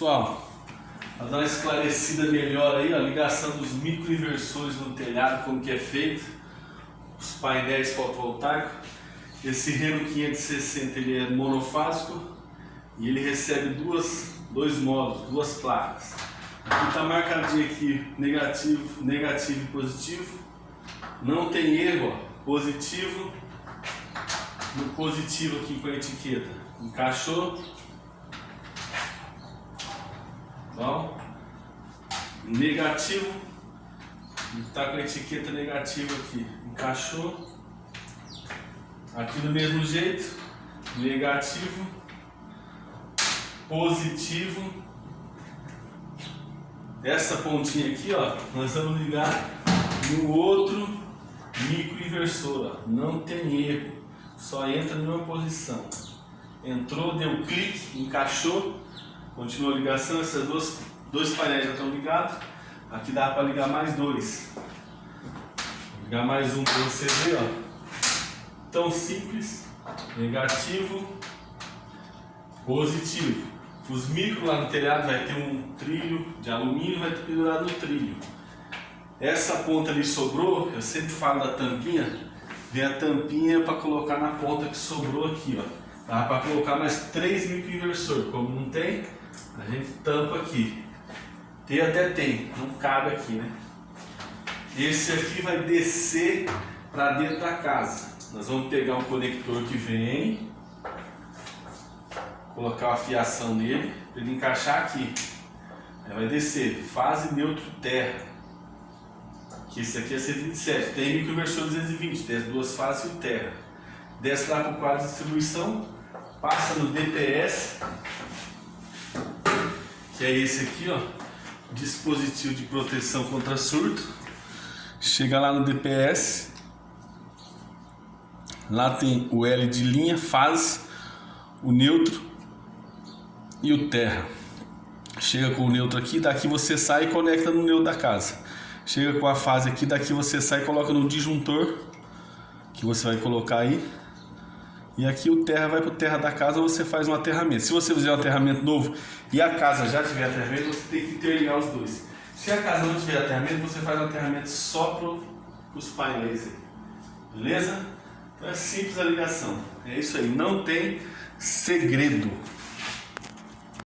Pessoal, para dar uma esclarecida melhor aí, a ligação dos microinversores no telhado, como que é feito, os painéis fotovoltaicos. Esse Reno 560 ele é monofásico e ele recebe dois módulos, duas placas. Aqui está marcadinho aqui negativo, negativo e positivo. Não tem erro, ó, positivo. No positivo aqui com a etiqueta encaixou. Ó, negativo, está com a etiqueta negativa aqui, encaixou. Aqui do mesmo jeito, negativo, positivo. Essa pontinha aqui, ó, nós vamos ligar no outro microinversor, ó. Não tem erro, só entra na mesma posição. Entrou, deu clique, encaixou. Continua a ligação, esses dois painéis já estão ligados. Aqui dá para ligar mais dois. Vou ligar mais um para você ver, ó. Tão simples. Negativo, positivo. Os micros lá no telhado vai ter um trilho de alumínio, vai ter pendurado no trilho. Essa ponta ali sobrou, eu sempre falo da tampinha. Vem a tampinha para colocar na ponta que sobrou aqui, ó. Dá para colocar mais 3 microinversores. Como não tem, a gente tampa aqui. Tem até tem, não cabe aqui, né? Esse aqui vai descer para dentro da casa. Nós vamos pegar um conector que vem, colocar uma fiação nele para ele encaixar aqui. Aí vai descer fase, neutro, terra. Que esse aqui é 127. Tem microinversor 220, tem as duas fases e o terra. Desce lá para o quadro de distribuição, passa no DPS, que é esse aqui, ó, dispositivo de proteção contra surto. Chega lá no DPS, lá tem o L de linha, fase, o neutro e o terra. Chega com o neutro aqui, daqui você sai e conecta no neutro da casa. Chega com a fase aqui, daqui você sai e coloca no disjuntor, que você vai colocar aí. E aqui o terra vai para o terra da casa, você faz um aterramento. Se você fizer um aterramento novo e a casa já tiver aterramento, você tem que interligar os dois. Se a casa não tiver aterramento, você faz um aterramento só para os painéis aí. Beleza? Então é simples a ligação. É isso aí, não tem segredo.